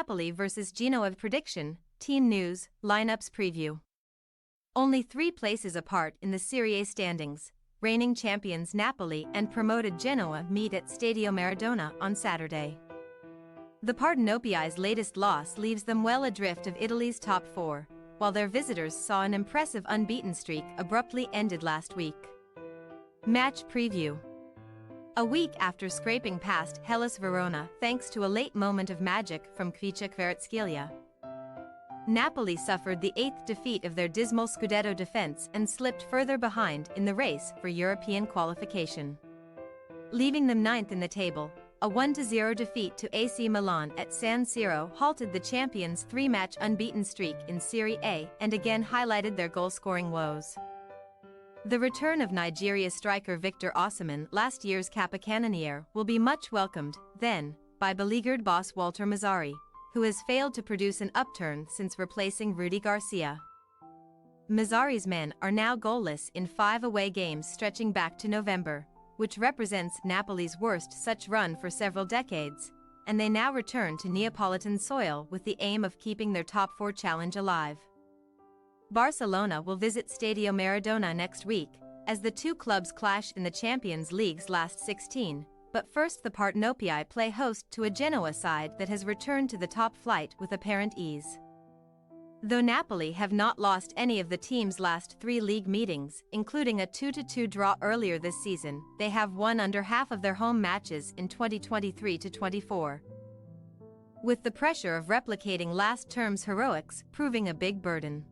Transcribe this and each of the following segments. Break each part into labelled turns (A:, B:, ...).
A: Napoli vs Genoa prediction, team news, lineups preview. Only 3 places apart in the Serie A standings, reigning champions Napoli and promoted Genoa meet at Stadio Maradona on Saturday. The Partenopei's latest loss leaves them well adrift of Italy's top 4, while their visitors saw an impressive unbeaten streak abruptly ended last week. Match preview. A week after scraping past Hellas Verona thanks to a late moment of magic from Kvaratskhelia, Napoli suffered the 8th defeat of their dismal Scudetto defense and slipped further behind in the race for European qualification. Leaving them 9th in the table, a 1-0 defeat to AC Milan at San Siro halted the champions' 3-match unbeaten streak in Serie A and again highlighted their goal-scoring woes. The return of Nigeria striker Victor Osimhen, last year's capocannoniere, will be much welcomed, then, by beleaguered boss Walter Mazzarri, who has failed to produce an upturn since replacing Rudy Garcia. Mazzarri's men are now goalless in 5 away games stretching back to November, which represents Napoli's worst such run for several decades, and they now return to Neapolitan soil with the aim of keeping their top 4 challenge alive. Barcelona will visit Stadio Maradona next week, as the two clubs clash in the Champions League's last 16, but first the Partenopei play host to a Genoa side that has returned to the top flight with apparent ease. Though Napoli have not lost any of the team's last 3 league meetings, including a 2-2 draw earlier this season, they have won under half of their home matches in 2023-24. With the pressure of replicating last term's heroics proving a big burden.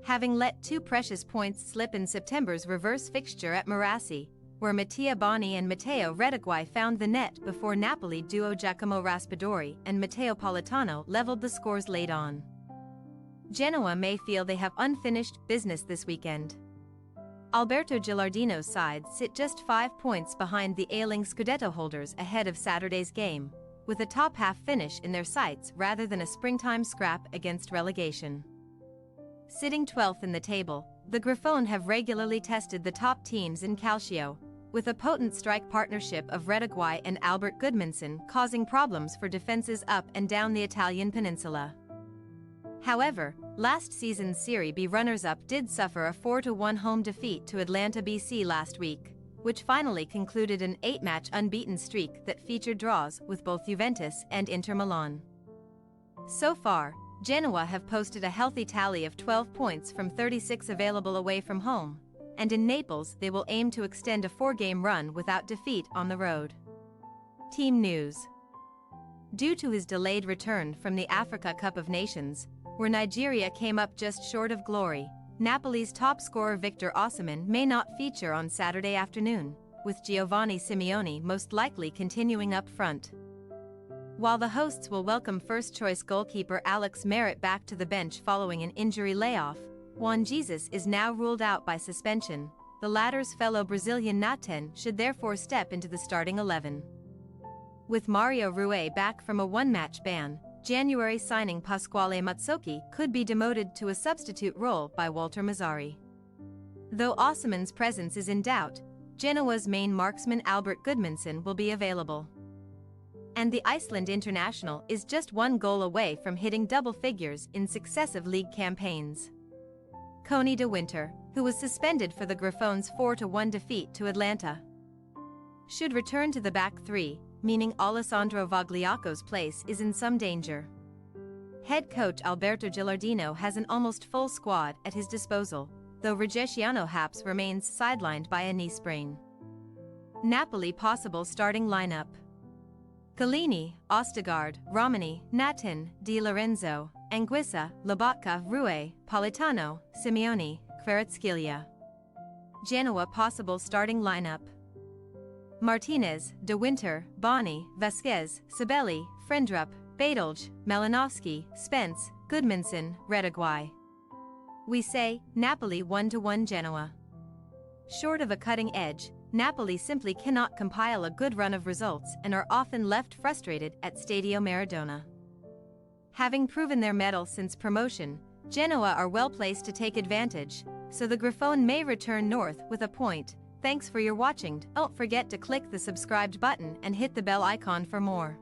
A: Having let 2 precious points slip in September's reverse fixture at Marassi, where Mattia Boni and Matteo Retegui found the net before Napoli duo Giacomo Raspadori and Matteo Politano leveled the scores late on. Genoa may feel they have unfinished business this weekend. Alberto Gilardino's side sit just 5 points behind the ailing Scudetto holders ahead of Saturday's game, with a top-half finish in their sights rather than a springtime scrap against relegation. Sitting 12th in the table, the Grifone have regularly tested the top teams in Calcio, with a potent strike partnership of Retegui and Albert Gudmundsson causing problems for defenses up and down the Italian peninsula. However, last season's Serie B runners-up did suffer a 4-1 home defeat to Atlanta BC last week, which finally concluded an 8-match unbeaten streak that featured draws with both Juventus and Inter Milan. So far, Genoa have posted a healthy tally of 12 points from 36 available away from home, and in Naples they will aim to extend a 4-game run without defeat on the road. Team news. Due to his delayed return from the Africa Cup of Nations, where Nigeria came up just short of glory, Napoli's top scorer Victor Osimhen may not feature on Saturday afternoon, with Giovanni Simeone most likely continuing up front. While the hosts will welcome first-choice goalkeeper Alex Merritt back to the bench following an injury layoff, Juan Jesus is now ruled out by suspension. The latter's fellow Brazilian Naten should therefore step into the starting 11. With Mario Rui back from a 1-match ban, January signing Pasquale Mazzocchi could be demoted to a substitute role by Walter Mazzarri. Though Osimhen's presence is in doubt, Genoa's main marksman Albert Gudmundsson will be available. And the Iceland international is just 1 goal away from hitting double figures in successive league campaigns. Coney de Winter, who was suspended for the Grifone's 4-1 defeat to Atlanta, should return to the back 3, meaning Alessandro Vogliaco's place is in some danger. Head coach Alberto Gilardino has an almost full squad at his disposal, though Reggiano Haps remains sidelined by a knee sprain. Napoli possible starting lineup: Chiellini, Ostigard, Romani, Naten, Di Lorenzo, Anguissa, Lobotka, Rui, Politano, Simeone, Kvaratskhelia. Genoa possible starting lineup: Martinez, De Winter, Boni, Vasquez, Sabelli, Frendrup, Badalj, Malinowski, Spence, Gudmundsson, Retegui. We say, Napoli 1-1 Genoa. Short of a cutting edge, Napoli simply cannot compile a good run of results and are often left frustrated at Stadio Maradona. Having proven their mettle since promotion, Genoa are well placed to take advantage, so the Grifone may return north with a point. Thanks for your watching. Don't forget to click the subscribed button and hit the bell icon for more.